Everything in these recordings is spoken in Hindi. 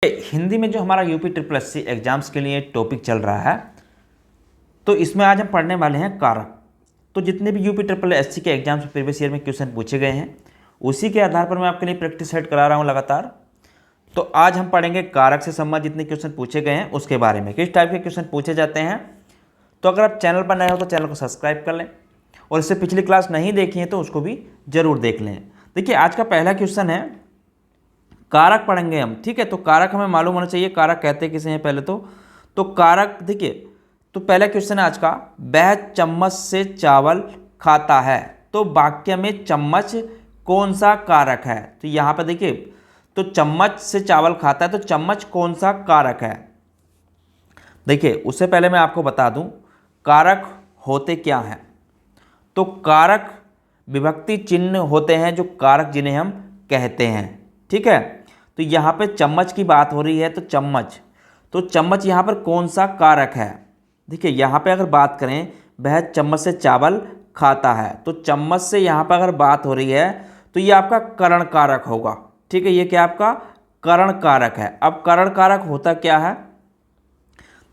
हिंदी में जो हमारा यूपी ट्रिपल एससी एग्जाम्स के लिए टॉपिक चल रहा है, तो इसमें आज हम पढ़ने वाले हैं कारक। तो जितने भी यूपी ट्रिपल एससी के एग्जाम्स प्रीवियस ईयर में क्वेश्चन पूछे गए हैं, उसी के आधार पर मैं आपके लिए प्रैक्टिस सेट करा रहा हूं लगातार। तो आज हम पढ़ेंगे कारक से संबंधित जितने क्वेश्चन पूछे गए हैं उसके बारे में, किस टाइप के क्वेश्चन पूछे जाते हैं। तो अगर आप चैनल पर नए हो तो चैनल को सब्सक्राइब कर लें, और इससे पिछली क्लास नहीं देखी है तो उसको भी जरूर देख लें। देखिए, आज का पहला क्वेश्चन है, कारक पढ़ेंगे हम। ठीक है, तो कारक हमें मालूम होना चाहिए, कारक कहते किसे हैं पहले तो कारक देखिए। तो पहला क्वेश्चन है आज का, वह चम्मच से चावल खाता है, तो वाक्य में चम्मच कौन सा कारक है। तो यहाँ पर देखिए, तो चम्मच से चावल खाता है, तो चम्मच कौन सा कारक है। देखिए, उससे पहले मैं आपको बता दूं कारक होते क्या हैं। तो कारक विभक्ति चिन्ह होते हैं, जो कारक जिन्हें हम कहते हैं। ठीक है, तो यहाँ पे चम्मच की बात हो रही है, तो चम्मच यहाँ पर कौन सा कारक है। देखिए, यहाँ पे अगर बात करें, वह चम्मच से चावल खाता है, तो चम्मच से यहाँ पर अगर बात हो रही है तो ये आपका करण कारक होगा। ठीक है, ये क्या आपका करण कारक है। अब करण कारक होता क्या है।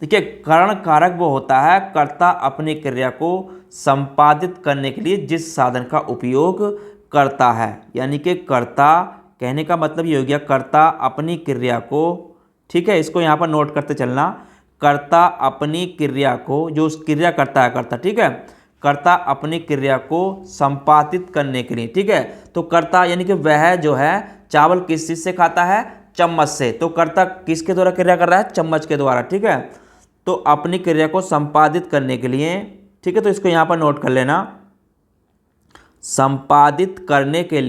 देखिए, करण कारक वो होता है, कर्ता अपनी क्रिया को संपादित करने के लिए जिस साधन का उपयोग करता है। यानी कि कर्ता कहने का मतलब ये हो गया, कर्ता अपनी क्रिया को, ठीक है, इसको यहाँ पर नोट करते चलना, कर्ता अपनी क्रिया को, जो उस क्रिया करता है कर्ता, ठीक है, कर्ता अपनी क्रिया को संपादित करने के लिए, ठीक है। तो कर्ता यानी कि वह जो है चावल किस चीज़ से खाता है, चम्मच से। तो कर्ता किसके द्वारा क्रिया कर रहा है, चम्मच के द्वारा। ठीक है, तो अपनी क्रिया को संपादित करने के लिए, ठीक है, तो इसको यहाँ पर नोट कर लेना, संपादित करने के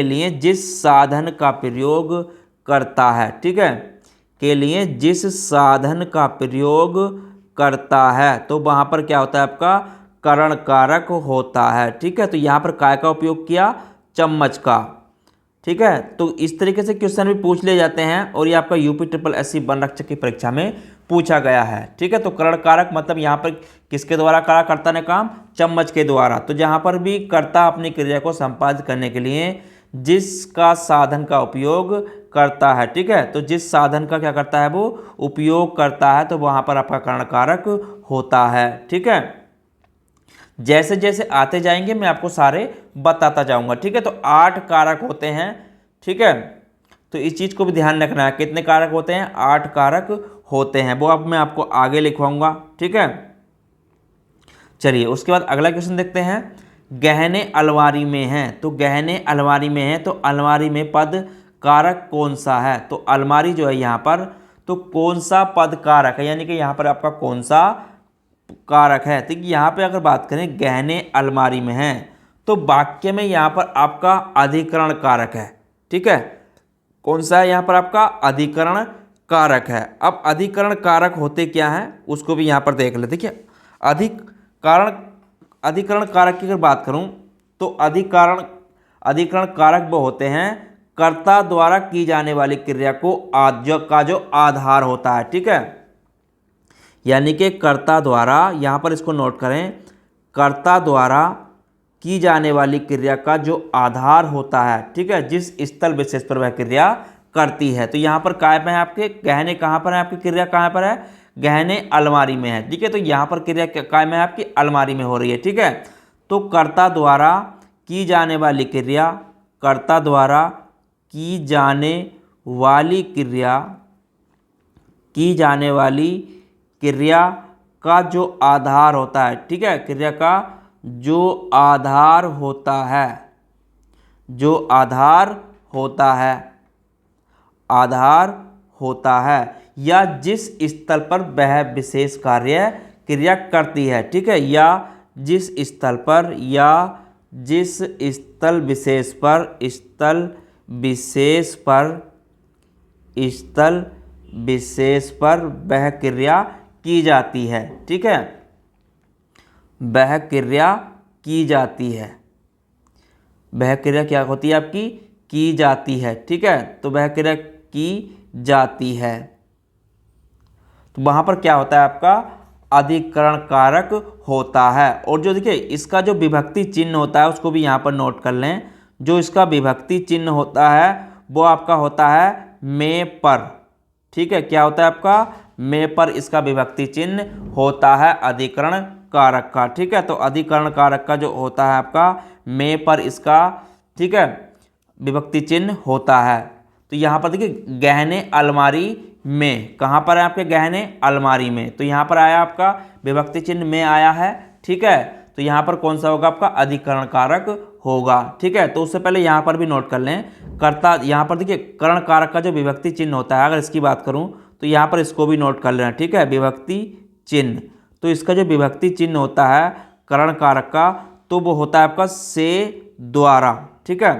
लिए जिस साधन का प्रयोग करता है, ठीक है, के लिए जिस साधन का प्रयोग करता है, तो वहाँ पर क्या होता है, आपका करण कारक होता है। ठीक है, तो यहाँ पर काय का उपयोग किया, चम्मच का। ठीक है, तो इस तरीके से क्वेश्चन भी पूछ लिए जाते हैं, और ये आपका यूपी ट्रिपल एससी वन रक्षक की परीक्षा में पूछा गया है। ठीक है, तो करण कारक मतलब यहाँ पर किसके द्वारा करा, कर्ता ने काम, चम्मच के द्वारा। तो जहाँ पर भी कर्ता अपनी क्रिया को संपादित करने के लिए जिसका साधन का उपयोग करता है, ठीक है, तो जिस साधन का क्या करता है, वो उपयोग करता है, तो वहाँ पर आपका करण कारक होता है। ठीक है, जैसे जैसे आते जाएंगे मैं आपको सारे बताता जाऊंगा। ठीक है, तो 8 कारक होते हैं। ठीक है, तो इस चीज़ को भी ध्यान रखना है, कितने कारक होते हैं, 8 कारक होते हैं। वो अब मैं आपको आगे लिखवाऊंगा। ठीक है, चलिए उसके बाद अगला क्वेश्चन देखते हैं, गहने अलमारी में हैं, तो गहने अलमारी में हैं, तो अलमारी में पद कारक कौन सा है। तो अलमारी जो है यहाँ पर, तो कौन सा पद कारक है, यानी कि यहाँ पर आपका कौन सा कारक है। तो यहाँ पे अगर बात करें गहने अलमारी में हैं, तो वाक्य में यहाँ पर आपका अधिकरण कारक है। ठीक है, कौन सा है यहाँ पर आपका अधिकरण कारक है। अब अधिकरण कारक होते क्या हैं उसको भी यहाँ पर देख ले। देखिए, अधिकरण कारक की अगर बात करूँ, तो अधिकरण कारक वो होते हैं, कर्ता द्वारा की जाने वाली क्रिया को जो आधार होता है। ठीक है, यानी कि कर्ता द्वारा, यहाँ पर इसको नोट करें, कर्ता द्वारा की जाने वाली क्रिया का जो आधार होता है, ठीक है, जिस स्थल विशेष पर वह क्रिया करती है। तो यहाँ पर काय में है आपके गहने, कहाँ पर है आपकी क्रिया, कहाँ पर है, गहने अलमारी में है। ठीक है, तो यहाँ पर क्रिया काय में है आपकी, अलमारी में हो रही है। ठीक है, तो कर्ता द्वारा की जाने वाली क्रिया, कर्ता द्वारा की जाने वाली क्रिया का जो आधार होता है, ठीक है, क्रिया का जो आधार होता है, या जिस स्थल पर वह विशेष क्रिया करती है। ठीक है, या जिस स्थल विशेष पर वह क्रिया की जाती है। ठीक है, वह क्रिया की जाती है, वह क्रिया क्या होती है आपकी, की जाती है। ठीक है, तो वह क्रिया की जाती है, तो वहां पर क्या होता है आपका अधिकरण कारक होता है। और जो देखिए इसका जो विभक्ति चिन्ह होता है उसको भी यहाँ पर नोट कर लें। जो इसका विभक्ति चिन्ह होता है वो आपका होता है में पर। ठीक है, क्या होता है आपका? में पर इसका विभक्ति चिन्ह होता है अधिकरण कारक का। ठीक है, तो अधिकरण कारक का जो होता है आपका में पर इसका, ठीक है, विभक्ति चिन्ह होता है। तो यहाँ पर देखिए गहने अलमारी में, कहाँ पर है आपके? गहने अलमारी में, तो यहाँ पर आया आपका विभक्ति चिन्ह में आया है। ठीक है, तो यहाँ पर कौन सा होगा आपका? अधिकरण कारक होगा। ठीक है, तो उससे पहले यहाँ पर भी नोट कर लें, कर्ता, यहाँ पर देखिए करण कारक का जो विभक्ति चिन्ह होता है, अगर इसकी बात करूँ तो यहाँ पर इसको भी नोट कर लेना। ठीक है, विभक्ति चिन्ह, तो इसका जो विभक्ति चिन्ह होता है करण कारक का, तो वो होता है आपका से द्वारा। ठीक है,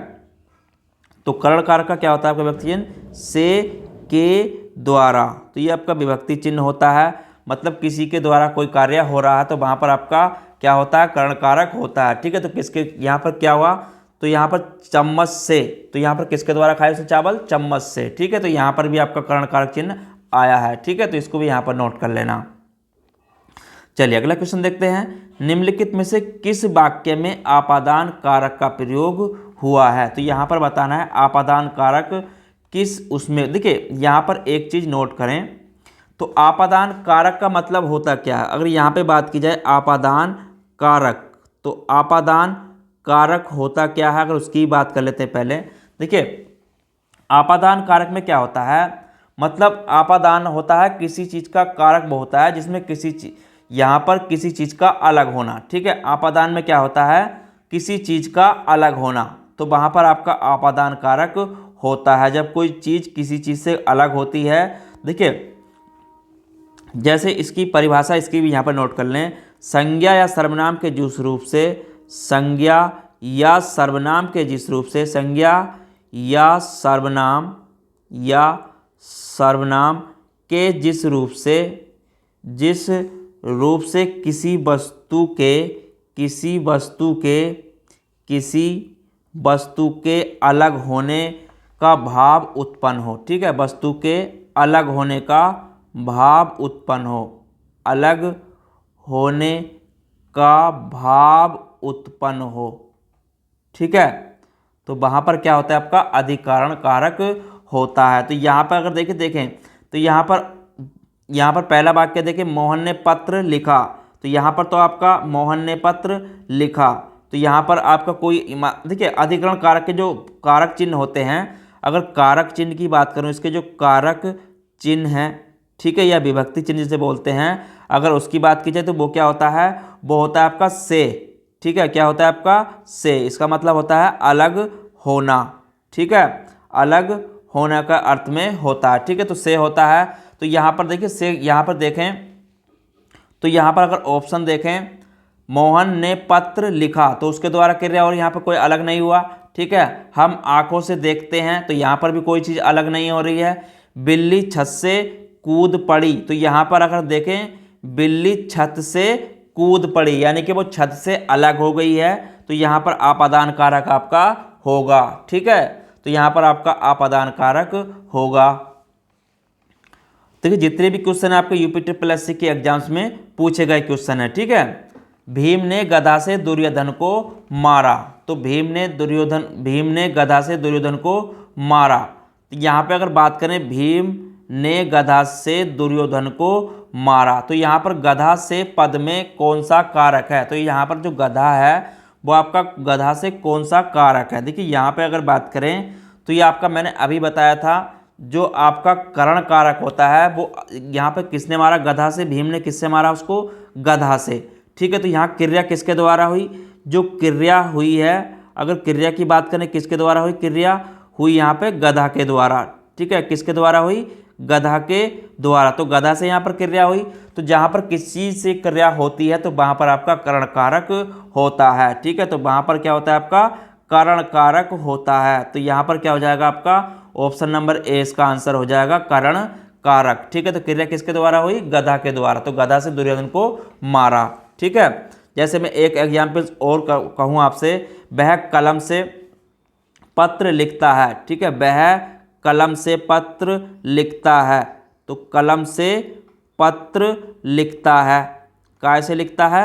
तो करण कारक का क्या होता है आपका विभक्ति चिन्ह? से के द्वारा। तो ये आपका विभक्ति चिन्ह होता है, मतलब किसी के द्वारा कोई कार्य हो रहा है तो वहाँ पर आपका क्या होता है? करण कारक होता है। ठीक है, तो किसके, यहाँ पर क्या हुआ? तो यहाँ पर चम्मच से, तो यहाँ पर किसके द्वारा खाया उसे चावल? चम्मच से। ठीक है, तो यहाँ पर भी आपका करण कारक चिन्ह आया है। ठीक है, तो इसको भी यहाँ पर नोट कर लेना। चलिए अगला क्वेश्चन देखते हैं। निम्नलिखित में से किस वाक्य में आपादान कारक का प्रयोग हुआ है? तो यहाँ पर बताना है आपादान कारक किस उसमें। देखिए यहाँ पर एक चीज़ नोट करें, तो आपादान कारक का मतलब होता क्या है? अगर यहाँ पे बात की जाए आपादान कारक, तो आपादान कारक होता क्या है? अगर उसकी बात कर लेते हैं पहले। देखिए आपादान कारक में क्या होता है, मतलब आपादान होता है किसी चीज़ का कारक वो होता है जिसमें किसी चीज, यहाँ पर किसी चीज़ का अलग होना। ठीक है, आपादान में क्या होता है? किसी चीज़ का अलग होना, तो वहाँ पर आपका आपादान कारक होता है जब कोई चीज़ किसी चीज़ से अलग होती है। देखिए जैसे इसकी परिभाषा इसकी भी यहाँ पर नोट कर लें, संज्ञा या सर्वनाम के जिस रूप से, संज्ञा या सर्वनाम के जिस रूप से, संज्ञा या सर्वनाम के जिस रूप से किसी वस्तु के अलग होने का भाव उत्पन्न हो। ठीक है, वस्तु के अलग होने का भाव उत्पन्न हो, अलग होने का भाव उत्पन्न हो। ठीक है, तो वहाँ पर क्या होता है आपका? अधिकरण कारक होता है। तो यहाँ पर अगर देखें तो यहाँ पर पहला वाक्य देखें, मोहन ने पत्र लिखा, तो यहाँ पर तो आपका मोहन ने पत्र लिखा, तो यहाँ पर आपका कोई, देखिए अधिकरण कारक के जो कारक चिन्ह होते हैं, अगर कारक चिन्ह की बात करूँ, इसके जो कारक चिन्ह हैं, ठीक है, या विभक्ति चिन्ह जिसे बोलते हैं, अगर उसकी बात की जाए तो वो क्या होता है? वो होता है आपका से। ठीक है, क्या होता है आपका? से। इसका मतलब होता है अलग होना। ठीक है, अलग होने का अर्थ में होता है। ठीक है, तो से होता है। तो यहाँ पर देखिए से, यहाँ पर देखें तो यहाँ पर अगर ऑप्शन देखें, मोहन ने पत्र लिखा, तो उसके द्वारा क्रिया और यहाँ पर कोई अलग नहीं हुआ। ठीक है, हम आंखों से देखते हैं, तो यहाँ पर भी कोई चीज़ अलग नहीं हो रही है। बिल्ली छत से कूद पड़ी, तो यहाँ पर अगर देखें बिल्ली छत से कूद पड़ी, यानी कि वो छत से अलग हो गई है, तो यहाँ पर आपादान कारक आपका होगा। ठीक है, तो यहाँ पर आपका आपादान कारक होगा। देखिए जितने भी क्वेश्चन आपके यूपी के एग्जाम्स में पूछे गए क्वेश्चन है। ठीक है, भीम ने गधा से दुर्योधन को मारा, तो भीम ने गधा से दुर्योधन को मारा। तो यहाँ पे अगर बात करें भीम ने गधा से दुर्योधन को मारा, तो यहाँ पर गधा से पद में कौन सा कारक है? तो यहाँ पर जो गधा है वो आपका गधा से कौन सा कारक है? देखिए यहाँ पे अगर बात करें तो ये आपका मैंने अभी बताया था, जो आपका करण कारक होता है वो यहाँ पे किसने मारा? गधा से। भीम ने किससे मारा उसको? गधा से। ठीक है, तो यहाँ क्रिया किसके द्वारा हुई? जो क्रिया हुई है, अगर क्रिया की बात करें किसके द्वारा हुई? क्रिया हुई यहाँ पे गधा के द्वारा। ठीक है, किसके द्वारा हुई? गधा के द्वारा। तो गधा से यहाँ पर क्रिया हुई, तो जहाँ पर किसी से क्रिया होती है तो वहाँ पर आपका करण कारक होता है। ठीक है, तो वहाँ पर क्या होता है? आपका करण कारक होता है। तो यहाँ पर क्या हो जाएगा? आपका ऑप्शन नंबर ए इसका आंसर हो जाएगा, करण कारक। ठीक है, तो क्रिया किसके द्वारा हुई? गधा के द्वारा। तो गधा से दुर्योधन को मारा। ठीक है, जैसे मैं एक एग्जाम्पल और कहूँ आपसे, वह कलम से पत्र लिखता है। ठीक है, वह कलम से पत्र लिखता है, तो कलम से पत्र लिखता है, काय से लिखता है?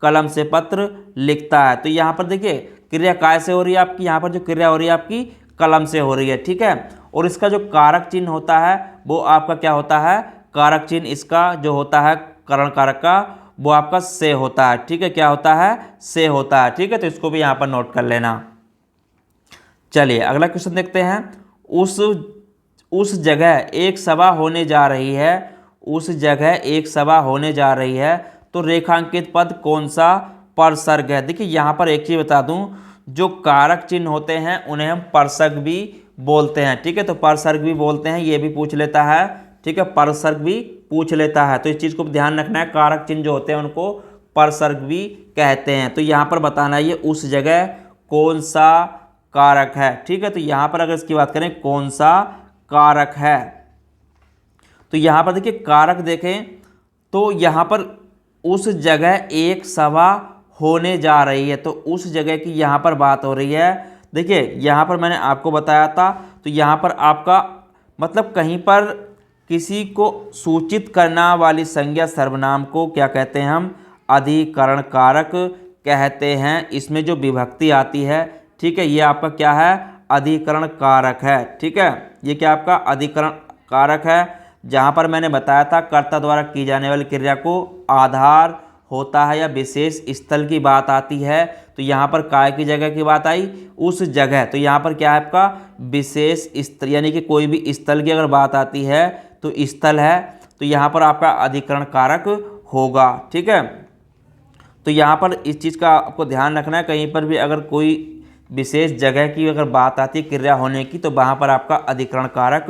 कलम से पत्र लिखता है। तो यहाँ पर देखिए क्रिया काय से हो रही है आपकी? यहाँ पर जो क्रिया हो रही है आपकी कलम से हो रही है, ठीक है। और इसका जो कारक चिन्ह होता है वो आपका क्या होता है, कारक चिन्ह इसका जो होता है करण कारक का वो आपका से होता है, ठीक है। क्या होता है, से होता है, ठीक है। तो इसको भी यहाँ पर नोट कर लेना। चलिए अगला क्वेश्चन देखते हैं। उस जगह एक सभा होने जा रही है, उस जगह एक सभा होने जा रही है, तो रेखांकित पद कौन सा परसर्ग है। देखिए यहाँ पर एक चीज बता दूं, जो कारक चिन्ह होते हैं उन्हें हम परसर्ग भी बोलते हैं, ठीक है। तो परसर्ग भी बोलते हैं, ये भी पूछ लेता है, ठीक है। परसर्ग भी पूछ लेता है, तो इस चीज को ध्यान रखना है। कारक चिन्ह जो होते हैं उनको परसर्ग भी कहते हैं। तो यहाँ पर बताना है ये उस जगह कौन सा कारक है, ठीक है। तो यहाँ पर अगर इसकी बात करें कौन सा कारक है, तो यहाँ पर देखिए कारक देखें तो यहाँ पर उस जगह एक सभा होने जा रही है, तो उस जगह की यहाँ पर बात हो रही है। देखिए यहाँ पर मैंने आपको बताया था, तो यहाँ पर आपका मतलब कहीं पर किसी को सूचित करना वाली संज्ञा सर्वनाम को क्या कहते हैं हम, अधिकरण कारक कहते हैं। इसमें जो विभक्ति आती है, ठीक है, ये आपका क्या है, अधिकरण कारक है, ठीक है। ये क्या आपका अधिकरण कारक है। जहाँ पर मैंने बताया था कर्ता द्वारा की जाने वाली क्रिया को आधार होता है या विशेष स्थल की बात आती है, तो यहाँ पर काय की जगह की बात आई, उस जगह। तो यहाँ पर क्या है आपका विशेष स्थल, यानी कि कोई भी स्थल की अगर बात आती है तो स्थल है, तो यहाँ पर आपका अधिकरण कारक होगा, ठीक है। तो यहाँ पर इस चीज़ का आपको ध्यान रखना है, कहीं पर भी अगर कोई विशेष जगह की अगर बात आती है क्रिया होने की, तो वहाँ पर आपका अधिकरण कारक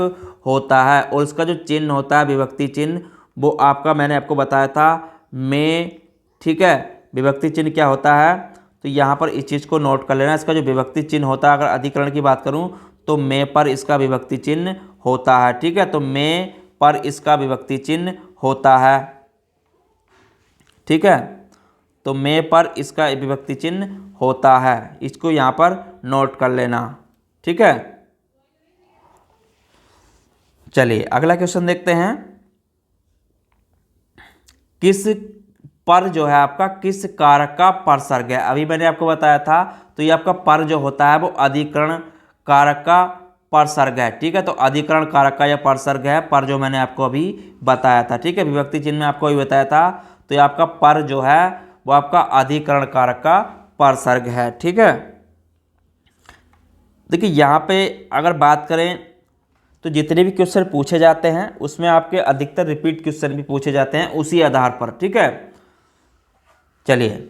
होता है। और इसका जो चिन्ह होता है विभक्ति चिन्ह, वो आपका मैंने आपको बताया था में, ठीक है। विभक्ति चिन्ह क्या होता है, तो यहाँ पर इस चीज़ को नोट कर लेना। इसका जो विभक्ति चिन्ह होता है, अगर अधिकरण की बात करूँ तो में पर इसका विभक्ति चिन्ह होता है, ठीक है। तो में पर इसका विभक्ति चिन्ह होता है, ठीक है। तो में पर इसका विभक्ति चिन्ह होता है, इसको यहाँ पर नोट कर लेना, ठीक है। चलिए अगला क्वेश्चन देखते हैं। किस पर जो है आपका किस कारक का परसर्ग है। अभी मैंने आपको बताया था, तो ये आपका पर जो होता है वो अधिकरण कारक का परसर्ग है, ठीक है। तो अधिकरण कारक का यह परसर्ग है, पर जो मैंने आपको अभी बताया था, ठीक है। विभक्ति चिन्ह में आपको अभी बताया था, तो ये आपका पर जो है वो आपका अधिकरण कारक का परसर्ग है, ठीक है। देखिए यहाँ पे अगर बात करें तो जितने भी क्वेश्चन पूछे जाते हैं उसमें आपके अधिकतर रिपीट क्वेश्चन भी पूछे जाते हैं उसी आधार पर, ठीक है। चलिए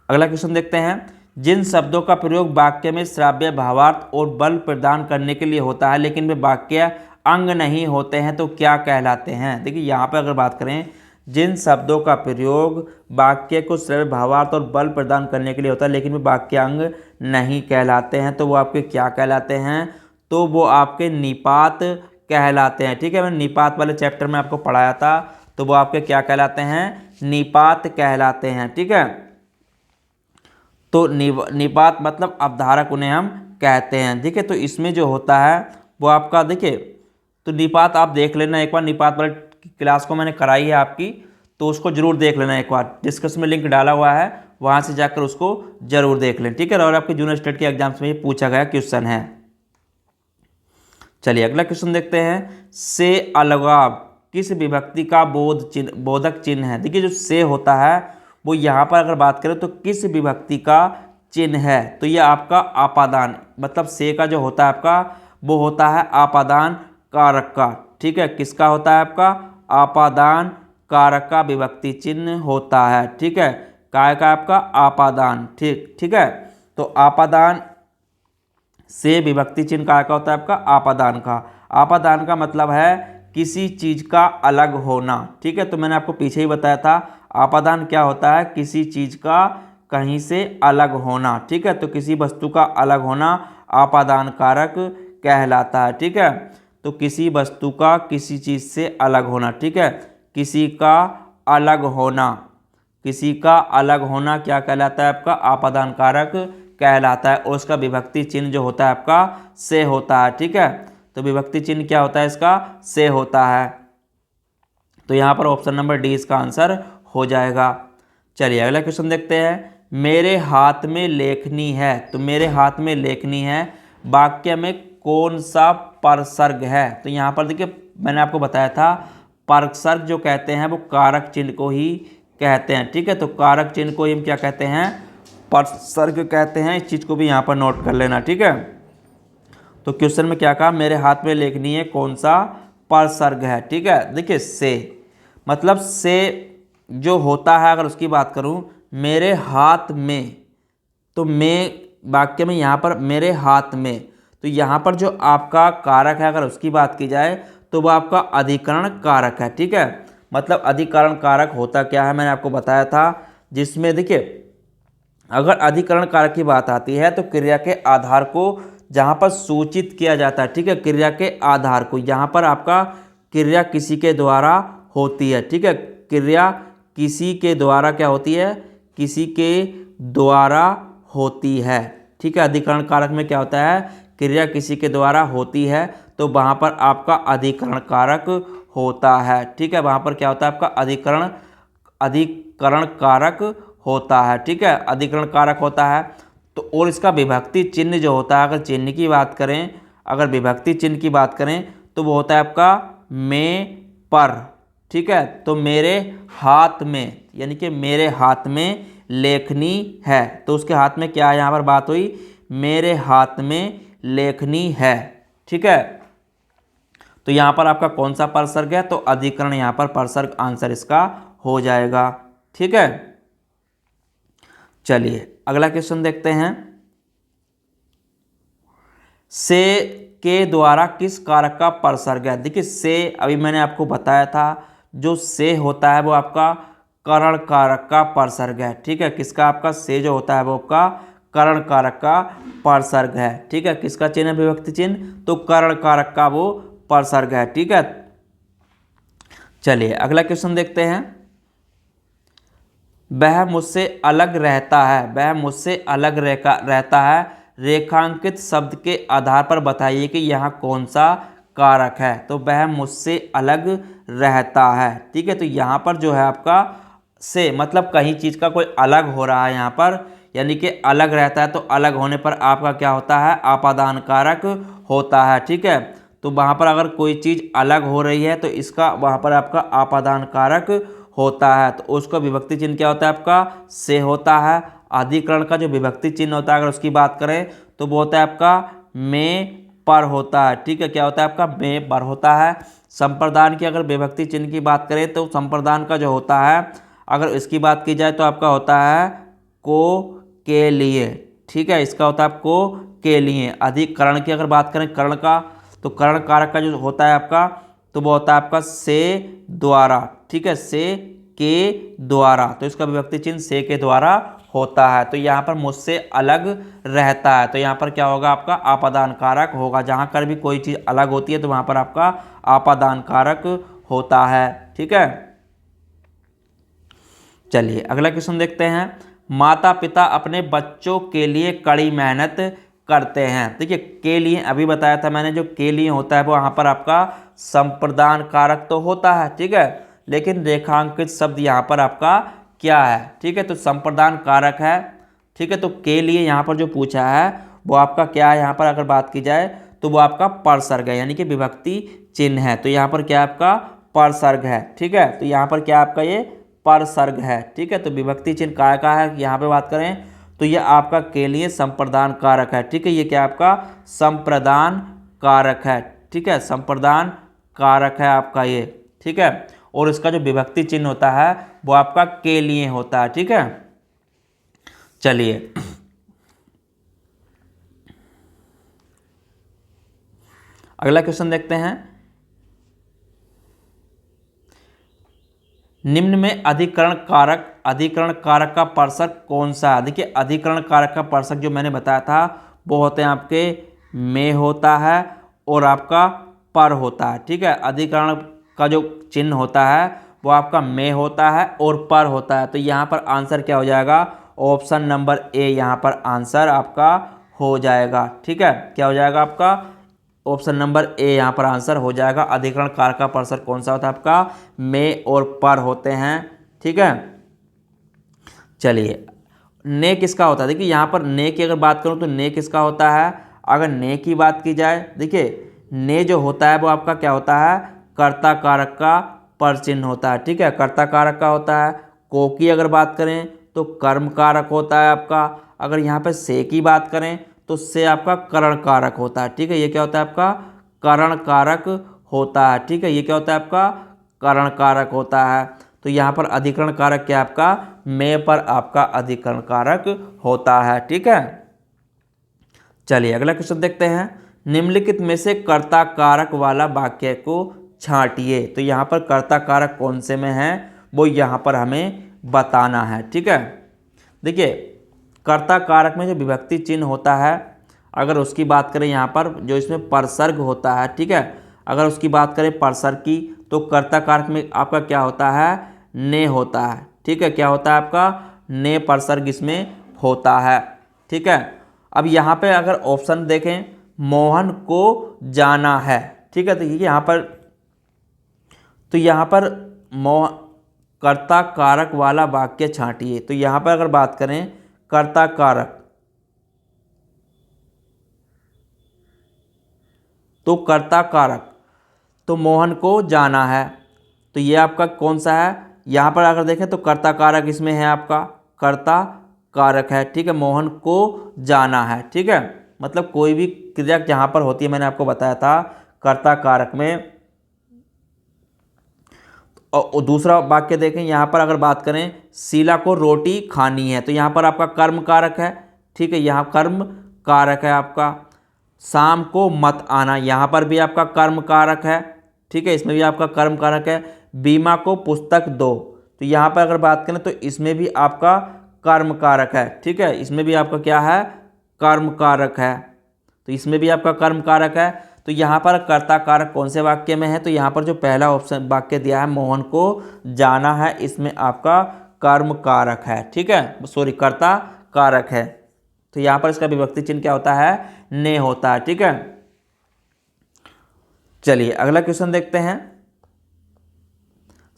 अगला क्वेश्चन देखते हैं। जिन शब्दों का प्रयोग वाक्य में श्राव्य भावार्थ और बल प्रदान करने के लिए होता है लेकिन वे वाक्य अंग नहीं होते हैं, तो क्या कहलाते हैं। देखिए यहाँ पर अगर बात करें, जिन शब्दों का प्रयोग वाक्य को श्राव्य भावार्थ और बल प्रदान करने के लिए होता है लेकिन वे वाक्य अंग नहीं कहलाते हैं, तो वो आपके क्या कहलाते हैं, तो वो आपके निपात कहलाते हैं, ठीक है। मैंने निपात वाले चैप्टर में आपको पढ़ाया था, तो वो आपके क्या कहलाते हैं, निपात कहलाते हैं, ठीक है। तो निपात मतलब अवधारक उन्हें हम कहते हैं, ठीक है। तो इसमें जो होता है वो आपका देखिए, तो निपात आप देख लेना एक बार, निपात वाले क्लास को मैंने कराई है आपकी, तो उसको जरूर देख लेना एक बार, डिस्कशन में लिंक डाला हुआ है, वहाँ से जाकर उसको जरूर देख लें, ठीक है। और आपके जूनियर स्टेट के एग्जाम्स में ये पूछा गया क्वेश्चन है। चलिए अगला क्वेश्चन देखते हैं। से अलगाव किस विभक्ति का बोधक चिन्ह है। देखिए जो से होता है वो यहाँ पर अगर बात करें तो किस विभक्ति का चिन्ह है, तो ये आपका आपादान, मतलब से का जो होता है आपका वो होता है आपादान कारक का, ठीक है। किसका होता है आपका, आपादान कारक का विभक्ति चिन्ह होता है, ठीक है। काय का आपका आपादान, ठीक है। तो आपादान से विभक्ति चिन्ह काय का होता है आपका, आपादान का। आपादान का मतलब है किसी चीज का अलग होना, ठीक है। तो मैंने आपको पीछे ही बताया था आपादान क्या होता है, किसी चीज का कहीं से अलग होना, ठीक है। तो किसी वस्तु का अलग होना आपादान कारक कहलाता है, ठीक है। तो किसी वस्तु का किसी चीज से अलग होना, ठीक है। किसी का अलग होना, किसी का अलग होना क्या कहलाता है आपका, आपादान कारक कहलाता है। और उसका विभक्ति चिन्ह जो होता है आपका से होता है, ठीक है। तो विभक्ति चिन्ह क्या होता है इसका, से होता है। तो यहाँ पर ऑप्शन नंबर डी इसका आंसर हो जाएगा। चलिए अगला क्वेश्चन देखते हैं। मेरे हाथ में लेखनी है, तो मेरे हाथ में लेखनी है वाक्य में कौन सा परसर्ग है? तो यहाँ पर देखिए मैंने आपको बताया था परसर्ग जो कहते हैं वो कारक चिन्ह को ही कहते हैं, ठीक है। तो कारक चिन्ह को हम क्या कहते हैं? परसर्ग कहते हैं। इस चीज़ को भी यहाँ पर नोट कर लेना, ठीक है। तो क्वेश्चन में क्या कहा? मेरे हाथ में लेखनी है कौन सा परसर्ग है, ठीक है। देखिए से मतलब से जो होता है, अगर उसकी बात करूं मेरे हाथ में, तो मैं वाक्य में यहाँ पर मेरे हाथ में, तो यहाँ पर जो आपका कारक है अगर उसकी बात की जाए तो वो आपका अधिकरण कारक है, ठीक है। मतलब अधिकरण कारक होता क्या है मैंने आपको बताया था, जिसमें देखिए अगर अधिकरण कारक की बात आती है तो क्रिया के आधार को जहाँ पर सूचित किया जाता है, ठीक है, क्रिया के आधार को, यहाँ पर आपका क्रिया किसी के द्वारा होती है, ठीक है। क्रिया किसी के द्वारा क्या होती है? किसी के द्वारा होती है, ठीक है। अधिकरण कारक में क्या होता है? क्रिया किसी के द्वारा होती है, तो वहाँ पर आपका अधिकरण कारक होता है, ठीक है। वहाँ पर क्या होता है? आपका अधिकरण कारक होता है, ठीक है, अधिकरण कारक होता है। तो और इसका विभक्ति चिन्ह जो होता है, अगर चिन्ह की बात करें, अगर विभक्ति चिन्ह की बात करें तो वो होता है आपका में पर, ठीक है। तो मेरे हाथ में, यानी कि मेरे हाथ में लेखनी है, तो उसके हाथ में क्या है? यहाँ पर बात हुई मेरे हाथ में लेखनी है, ठीक है। तो यहाँ पर आपका कौन सा परसर्ग है? तो अधिकरण यहाँ पर परसर्ग आंसर इसका हो जाएगा, ठीक है। चलिए अगला क्वेश्चन देखते हैं। से के द्वारा किस कारक का परसर्ग है? देखिए से अभी मैंने आपको बताया था, जो से होता है वो आपका करण कारक का परसर्ग है, ठीक है। किसका? आपका से जो होता है वो आपका करण कारक का परसर्ग है, ठीक है। किसका चिन्ह है? विभक्ति चिन्ह, तो करण कारक का वो परसर्ग है, ठीक है। चलिए अगला क्वेश्चन देखते हैं। वह मुझसे अलग रहता है, वह मुझसे अलग रहता है, रेखांकित शब्द के आधार पर बताइए कि यहाँ कौन सा कारक है? तो वह मुझसे अलग रहता है, ठीक है। तो यहाँ पर जो है आपका से मतलब कहीं चीज़ का कोई अलग हो रहा है यहाँ पर, यानी कि अलग रहता है, तो अलग होने पर आपका क्या होता है? आपादान कारक होता है, ठीक है। तो वहाँ पर अगर कोई चीज़ अलग हो रही है तो इसका वहाँ पर आपका आपादान कारक होता है, तो उसका विभक्ति चिन्ह क्या होता है? आपका से होता है। अधिकरण का जो विभक्ति चिन्ह होता है अगर उसकी बात करें तो वो होता है आपका में पर होता है, ठीक है। क्या होता है? आपका में पर होता है। संप्रदान की अगर विभक्ति चिन्ह की बात करें तो संप्रदान का जो होता है अगर इसकी बात की जाए तो आपका होता है को के लिए, ठीक है। इसका होता है आपको के लिए। अधिकरण की अगर बात करें करण का, तो करण कारक का जो होता है आपका, तो वो होता है आपका से द्वारा, ठीक है, से के द्वारा। तो इसका विभक्ति चिन्ह से के द्वारा होता है। तो यहाँ पर मुझसे अलग रहता है, तो यहाँ पर क्या होगा? आपका आपादान कारक होगा। जहाँ कर भी कोई चीज़ अलग होती है तो वहाँ पर आपका आपादान कारक होता है, ठीक है। चलिए अगला क्वेश्चन देखते हैं। माता पिता अपने बच्चों के लिए कड़ी मेहनत करते हैं। देखिए के लिए अभी बताया था मैंने, जो के लिए होता है वो यहाँ पर आपका संप्रदान कारक तो होता है, ठीक है, लेकिन रेखांकित शब्द यहाँ पर आपका क्या है? ठीक है, तो संप्रदान कारक है, ठीक है। तो के लिए यहाँ पर जो पूछा है वो आपका क्या है? यहाँ पर अगर बात की जाए तो वो आपका परसर्ग है, यानी कि विभक्ति चिन्ह है। तो यहाँ पर क्या आपका परसर्ग है, ठीक है। तो यहाँ पर क्या आपका ये परसर्ग है, ठीक है। तो विभक्ति चिन्ह काय का है यहाँ पे बात करें तो ये आपका के लिए संप्रदान कारक है, ठीक है। ये क्या आपका संप्रदान कारक है, ठीक है, संप्रदान कारक है आपका ये, ठीक है। और इसका जो विभक्ति चिन्ह होता है वो आपका के लिए होता है, ठीक है। चलिए अगला क्वेश्चन देखते हैं। निम्न में अधिकरण कारक का परसर्ग कौन सा है? देखिए अधिकरण कारक का परसर्ग जो मैंने बताया था वो होते हैं आपके में होता है और आपका पर होता है, ठीक है। अधिकरण का जो चिन्ह होता है वो आपका में होता है और पर होता है। तो यहाँ पर आंसर क्या हो जाएगा? ऑप्शन नंबर ए यहाँ पर आंसर आपका हो जाएगा, ठीक है। क्या हो जाएगा आपका? ऑप्शन नंबर ए यहाँ पर आंसर हो जाएगा। अधिकरण कारक का परसर्ग कौन सा होता है? आपका में और पर होते हैं, ठीक है। चलिए ने किसका होता है, देखिए यहाँ पर ने की अगर बात करूँ तो ने किसका होता है, अगर ने की बात की जाए, देखिए ने जो होता है वो आपका क्या होता है, कर्ता कारक का परचिन्ह होता है, ठीक है, कर्ता कारक का होता है। को की अगर बात करें तो कर्म कारक होता है आपका। अगर यहाँ पे से की बात करें तो से आपका करण कारक होता है, ठीक है, ये क्या होता है आपका करण कारक होता है, ठीक है, ये क्या होता है आपका करण कारक होता है। तो यहाँ पर अधिकरण कारक क्या है आपका, में पर आपका अधिकरण कारक होता है, ठीक है। चलिए अगला क्वेश्चन देखते हैं, निम्नलिखित में से कर्ता कारक वाला वाक्य को छांटिए। तो यहाँ पर कर्ता कारक कौन से में है वो यहाँ पर हमें बताना है, ठीक है। देखिए कर्ता कारक में जो विभक्ति चिन्ह होता है, अगर उसकी बात करें यहाँ पर जो इसमें परसर्ग होता है, ठीक है, अगर उसकी बात करें परसर्ग की तो कर्ता कारक में आपका क्या होता है, ने होता है, ठीक है, क्या होता है आपका ने परसर्ग इसमें होता है, ठीक है। अब यहाँ पे अगर ऑप्शन देखें, मोहन को जाना है, ठीक है, तो यहाँ पर कर्ता कारक वाला वाक्य छांटिए। तो यहाँ पर अगर बात करें कर्ता कारक, तो कर्ता कारक तो मोहन को जाना है, तो ये आपका कौन सा है, यहाँ पर अगर देखें तो कर्ता कारक इसमें है आपका कर्ता कारक है, ठीक है, मोहन को जाना है, ठीक है, मतलब कोई भी क्रिया जहाँ पर होती है, मैंने आपको बताया था कर्ता कारक में। और दूसरा वाक्य देखें, यहाँ पर अगर बात करें शीला को रोटी खानी है, तो यहाँ पर आपका कर्म कारक है, ठीक है, यहाँ कर्म कारक है आपका। शाम को मत आना, यहाँ पर भी आपका कर्म कारक है, ठीक है, इसमें भी आपका कर्म कारक है। बीमा को पुस्तक दो, तो यहाँ पर अगर बात करें तो इसमें भी आपका कर्म कारक है, ठीक है, इसमें भी आपका क्या है कर्म कारक है, तो इसमें भी आपका कर्म कारक है। तो यहाँ पर कर्ता कारक कौन से वाक्य में है, तो यहाँ पर जो पहला ऑप्शन वाक्य दिया है मोहन को जाना है, इसमें आपका कर्म कारक है, ठीक है, सॉरी कर्ता कारक है। तो यहाँ पर इसका विभक्ति चिन्ह क्या होता है, ने होता है, ठीक है। चलिए अगला क्वेश्चन देखते हैं,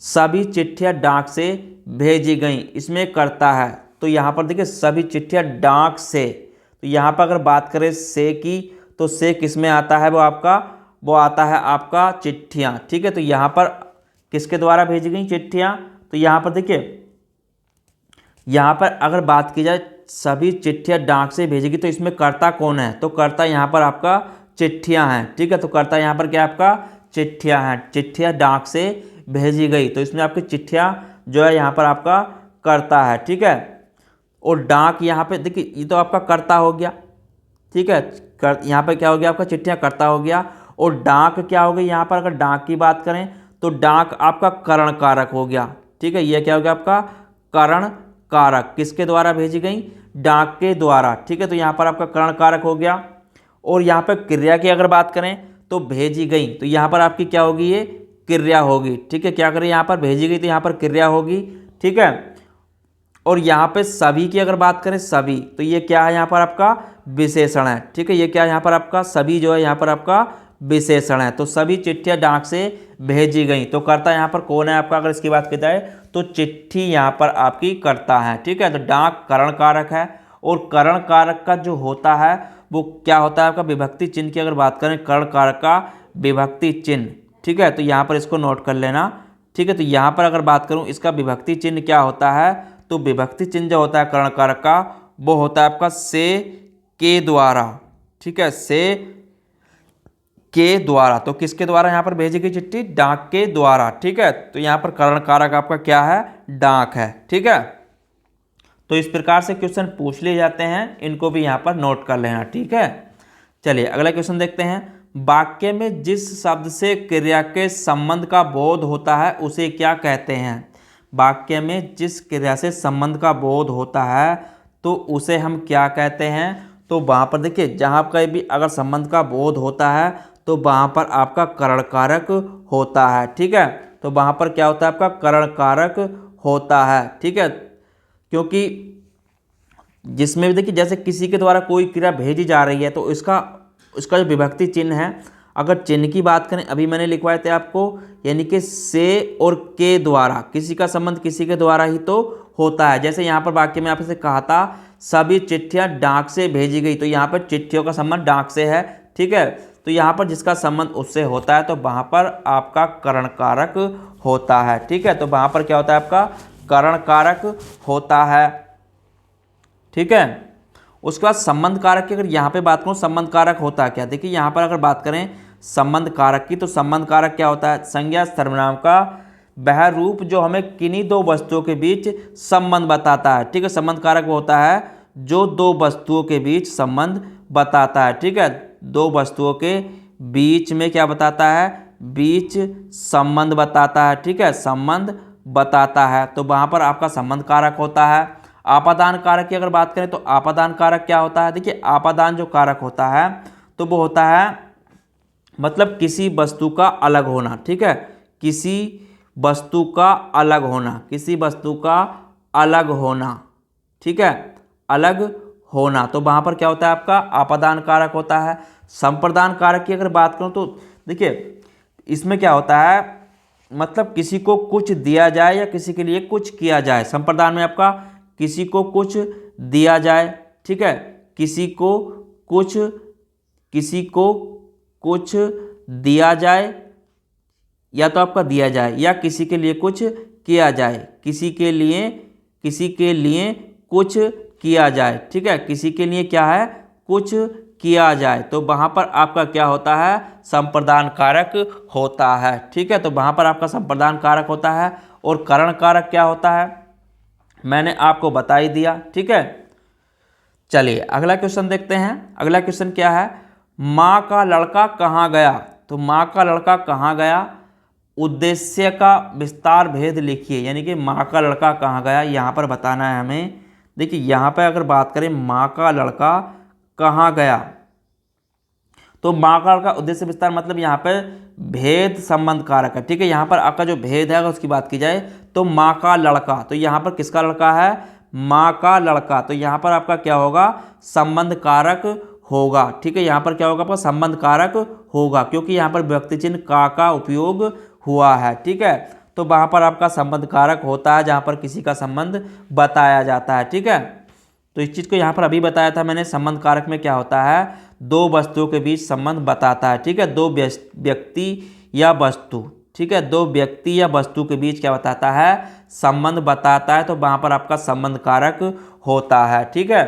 सभी चिट्ठियां डाक से भेजी गई, इसमें कर्ता है। तो यहाँ पर देखिए सभी चिट्ठियां डाक से, तो यहाँ पर अगर बात करें से की तो से किस में आता है, वो आता है आपका चिट्ठियाँ, ठीक है। तो यहाँ पर किसके द्वारा भेजी गई चिट्ठियाँ, तो यहाँ पर देखिए यहाँ पर अगर बात की जाए सभी चिट्ठियाँ डाक से भेजी गई, तो इसमें कर्ता कौन है, तो कर्ता यहाँ पर आपका चिट्ठियाँ हैं, ठीक है, तो कर्ता यहाँ पर क्या आपका चिट्ठियाँ हैं, चिट्ठियाँ डाक से भेजी गई, तो इसमें आपकी चिट्ठियाँ जो है यहाँ पर आपका कर्ता है, ठीक है। और डाक यहाँ पे देखिए ये तो आपका कर्ता हो गया, ठीक है, यहाँ पे क्या हो गया आपका चिट्ठियाँ कर्ता हो गया। और डाक क्या हो गई, यहाँ पर अगर डाक की बात करें तो डाक आपका करण कारक हो गया, ठीक है, ये क्या हो गया आपका करण कारक, किसके द्वारा भेजी गई, डाक के द्वारा, ठीक है, तो यहाँ पर आपका करण कारक हो गया। और यहाँ पर क्रिया की अगर बात करें तो भेजी गई, तो यहाँ पर आपकी क्या होगी, ये क्रिया होगी, ठीक है, क्या करें यहाँ पर भेजी गई तो यहाँ पर क्रिया होगी, ठीक है। और यहाँ पे सभी की अगर बात करें सभी, तो ये क्या है यहाँ पर आपका विशेषण है, ठीक है, ये क्या है यहाँ पर आपका सभी जो है यहाँ पर आपका विशेषण है। तो सभी चिट्ठियाँ डाक से भेजी गई, तो कर्ता यहाँ पर कौन है आपका, अगर इसकी बात की जाए तो चिट्ठी यहाँ पर आपकी कर्ता है, ठीक है। तो डाक करण कारक है, और करण कारक का जो होता है वो क्या होता है आपका विभक्ति चिन्ह की अगर बात करें करण कारक का विभक्ति चिन्ह, ठीक है, तो यहाँ पर इसको नोट कर लेना, ठीक है। तो यहाँ पर अगर बात करूँ इसका विभक्ति चिन्ह क्या होता है, तो विभक्ति चिन्ह जो होता है करण कारक का वो होता है आपका से के द्वारा, ठीक है, से के द्वारा, तो किसके द्वारा यहाँ पर भेजी गई चिट्ठी, डाक के द्वारा, ठीक है। तो यहाँ पर करण कारक आपका क्या है, डाक है, ठीक है। तो इस प्रकार से क्वेश्चन पूछ लिए जाते हैं, इनको भी यहाँ पर नोट कर लेना, ठीक है। चलिए अगला क्वेश्चन देखते हैं, वाक्य में जिस शब्द से क्रिया के संबंध का बोध होता है उसे क्या कहते हैं। वाक्य में जिस क्रिया से संबंध का बोध होता है तो उसे हम क्या कहते हैं, तो वहाँ पर देखिए जहाँ का भी अगर संबंध का बोध होता है तो वहाँ पर आपका करण कारक होता है, ठीक है। तो वहाँ पर क्या होता है आपका करण कारक होता है, ठीक है, क्योंकि जिसमें भी देखिए जैसे किसी के द्वारा कोई क्रिया भेजी जा रही है तो इसका जो विभक्ति चिन्ह है, अगर चिन्ह की बात करें अभी मैंने लिखवाए थे आपको, यानी कि से और के द्वारा, किसी का संबंध किसी के द्वारा ही तो होता है। जैसे यहाँ पर वाक्य में आपसे कहा था सभी चिट्ठियाँ डाक से भेजी गई, तो यहाँ पर चिट्ठियों का संबंध डाक से है, ठीक है। तो यहाँ पर जिसका संबंध उससे होता है तो वहाँ पर आपका करण कारक होता है, ठीक है। तो वहाँ पर क्या होता है, आपका करण कारक होता है, ठीक है। उसके बाद संबंध कारक की अगर यहाँ पे बात करूँ, संबंध कारक होता है क्या, देखिए यहाँ पर अगर बात करें संबंध कारक की, तो संबंध कारक क्या होता है, संज्ञा सर्वनाम का वह रूप जो हमें किन्हीं दो वस्तुओं के बीच संबंध बताता है, ठीक है। संबंध कारक वो होता है जो दो वस्तुओं के बीच संबंध बताता है, ठीक है। दो वस्तुओं के बीच में क्या बताता है, बीच संबंध बताता है, ठीक है, संबंध बताता है। तो वहाँ पर आपका संबंध कारक होता है। आपादान कारक की अगर बात करें तो आपादान कारक क्या होता है, देखिए आपादान जो कारक होता है तो वो होता है मतलब किसी वस्तु का अलग होना, ठीक है, किसी वस्तु का अलग होना, किसी वस्तु का अलग होना, ठीक है, अलग होना। तो वहाँ पर क्या होता है, आपका आपादान कारक होता है। संप्रदान कारक की अगर बात करूँ तो देखिए इसमें क्या होता है, मतलब किसी को कुछ दिया जाए या किसी के लिए कुछ किया जाए। संप्रदान में आपका किसी को कुछ दिया जाए, ठीक है, किसी को कुछ दिया जाए या तो आपका दिया जाए या किसी के लिए कुछ किया जाए, किसी के लिए कुछ किया जाए, ठीक है, किसी के लिए क्या है, कुछ किया जाए। तो वहाँ पर आपका क्या होता है, संप्रदान कारक होता है, ठीक है। तो वहाँ पर आपका संप्रदान कारक होता है। और करण कारक क्या होता है मैंने आपको बता ही दिया, ठीक है। चलिए अगला क्वेश्चन देखते हैं। अगला क्वेश्चन क्या है, माँ का लड़का कहाँ गया। तो माँ का लड़का कहाँ गया, उद्देश्य का विस्तार भेद लिखिए, यानी कि माँ का लड़का कहाँ गया यहाँ पर बताना है हमें। देखिए यहाँ पर अगर बात करें माँ का लड़का कहाँ गया, तो माँ का लड़का उद्देश्य विस्तार मतलब यहाँ पर भेद संबंध कारक है, ठीक है। यहाँ पर आपका जो भेद है अगर उसकी बात की जाए तो माँ का लड़का, तो यहाँ पर किसका लड़का है, माँ का लड़का, तो यहाँ पर आपका क्या होगा, संबंध कारक होगा, ठीक है। यहाँ पर क्या होगा, आपका संबंध कारक होगा क्योंकि यहाँ पर विभक्ति चिन्ह का उपयोग हुआ है, ठीक है। तो वहाँ पर आपका संबंध कारक होता है जहाँ पर किसी का संबंध बताया जाता है, ठीक है। तो इस चीज़ को यहाँ पर अभी बताया था मैंने, संबंध कारक में क्या होता है, दो वस्तुओं के बीच संबंध बताता है, ठीक है, दो व्यक्ति या वस्तु, ठीक है, दो व्यक्ति या वस्तु के बीच क्या बताता है, संबंध बताता है। तो वहाँ पर आपका संबंध कारक होता है, ठीक है।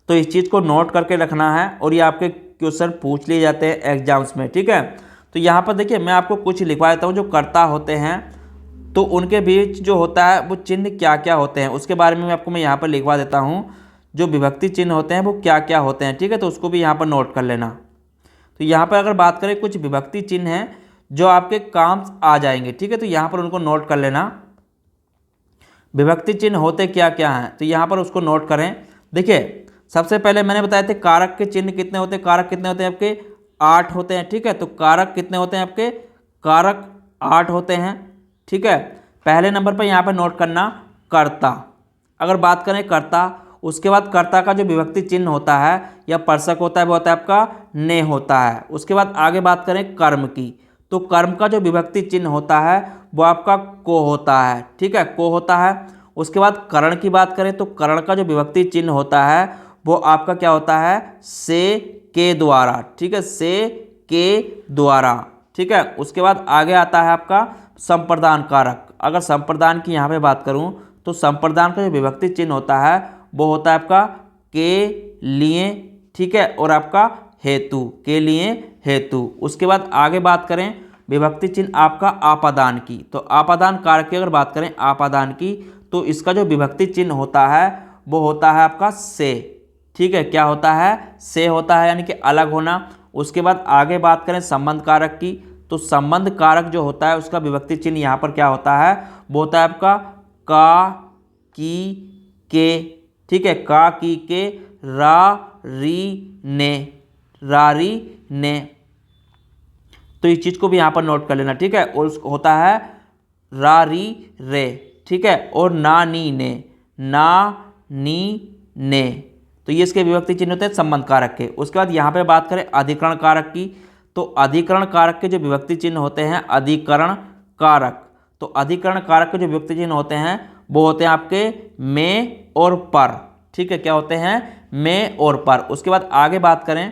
तो इस चीज़ को नोट करके रखना है और ये आपके क्वेश्चन पूछ लिए जाते हैं एग्जाम्स में, ठीक है। तो यहाँ पर देखिए मैं आपको कुछ लिखवा देता हूँ, जो कर्ता होते हैं तो उनके बीच जो होता है वो चिन्ह क्या क्या होते हैं उसके बारे में मैं यहाँ पर लिखवा देता हूँ। जो विभक्ति चिन्ह होते हैं वो क्या क्या होते हैं, ठीक है, तो उसको भी यहाँ पर नोट कर लेना। तो यहाँ पर अगर बात करें कुछ विभक्ति चिन्ह हैं जो आपके काम आ जाएंगे, ठीक है, तो यहाँ पर उनको नोट कर लेना। विभक्ति चिन्ह होते क्या क्या हैं तो यहाँ पर उसको नोट करें। देखिए सबसे पहले मैंने बताया थे कारक के चिन्ह कितने होते हैं, कारक कितने होते हैं आपके 8 होते हैं, ठीक है। तो कारक कितने होते हैं आपके, कारक 8 होते हैं, ठीक है। पहले नंबर पर यहाँ पर नोट करना कर्ता। अगर बात करें कर्ता, उसके बाद कर्ता का जो विभक्ति चिन्ह होता है या पर्शक होता है वो होता है आपका ने होता है। उसके बाद आगे बात करें कर्म की, तो कर्म का जो विभक्ति चिन्ह होता है वो आपका को होता है, ठीक है, को होता है। उसके बाद करण की बात करें तो करण का जो विभक्ति चिन्ह होता है वो आपका क्या होता है, से के द्वारा, ठीक है, से के द्वारा, ठीक है। उसके बाद आगे आता है आपका संप्रदान कारक। अगर संप्रदान की यहाँ पे बात करूँ तो संप्रदान का जो विभक्ति चिन्ह होता है वो होता है आपका के लिए, ठीक है, और आपका हेतु, के लिए हेतु। उसके बाद आगे बात करें विभक्ति चिन्ह आपका आपादान की, तो आपादान कारक की अगर बात करें आपादान की तो इसका जो विभक्ति चिन्ह होता है वो होता है आपका से, ठीक है, क्या होता है, से होता है, यानी कि अलग होना। उसके बाद आगे बात करें संबंध कारक की, तो संबंध कारक जो होता है उसका विभक्ति चिन्ह यहाँ पर क्या होता है, वो होता है आपका का, की, के, ठीक है, का, की, के, रा, री, ने, रारी, ने। तो इस चीज़ को भी यहाँ पर नोट कर लेना, ठीक है। और होता है रा, री, रे, ठीक है, और ना, नी, ने, ना, नी, ने। तो ये इसके विभक्ति चिन्ह होते हैं संबंध कारक के। उसके बाद यहाँ पे बात करें अधिकरण कारक की, तो अधिकरण कारक के जो विभक्ति चिन्ह होते हैं अधिकरण कारक, तो अधिकरण कारक के जो विभक्ति चिन्ह होते हैं वो होते हैं आपके में और पर, ठीक है, क्या होते हैं, में और पर। उसके बाद आगे बात करें,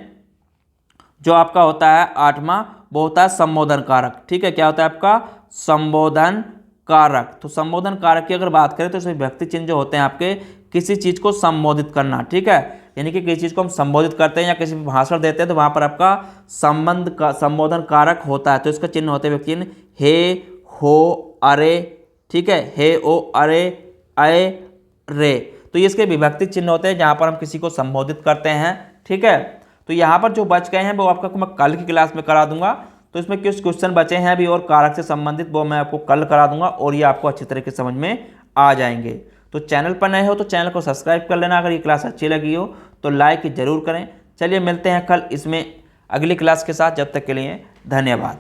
जो आपका होता है 8वां, वो होता है संबोधन कारक, ठीक है, क्या होता है आपका, संबोधन कारक। तो संबोधन कारक की अगर बात करें तो इसमें विभक्ति चिन्ह जो होते हैं आपके, किसी चीज को संबोधित करना, ठीक है, यानी कि किसी चीज को हम संबोधित करते हैं या किसी भाषण देते हैं तो वहां पर आपका संबंध का संबोधन कारक होता है। तो इसका चिन्ह होते हैं व्यक्ति चिन्ह हे, हो, अरे, ठीक है, हे, ओ, अरे, अय, रे। तो ये इसके विभक्ति चिन्ह होते हैं जहां पर हम किसी को संबोधित करते हैं, ठीक है। तो यहाँ पर जो बच गए हैं वो आपका मैं कल की क्लास में करा दूंगा। तो इसमें कुछ क्वेश्चन बचे हैं अभी और कारक से संबंधित, वो मैं आपको कल करा दूंगा और ये आपको अच्छी तरीके से समझ में आ जाएंगे। तो चैनल पर नए हो तो चैनल को सब्सक्राइब कर लेना, अगर ये क्लास अच्छी लगी हो तो लाइक जरूर करें। चलिए मिलते हैं कल इसमें अगली क्लास के साथ, जब तक के लिए धन्यवाद।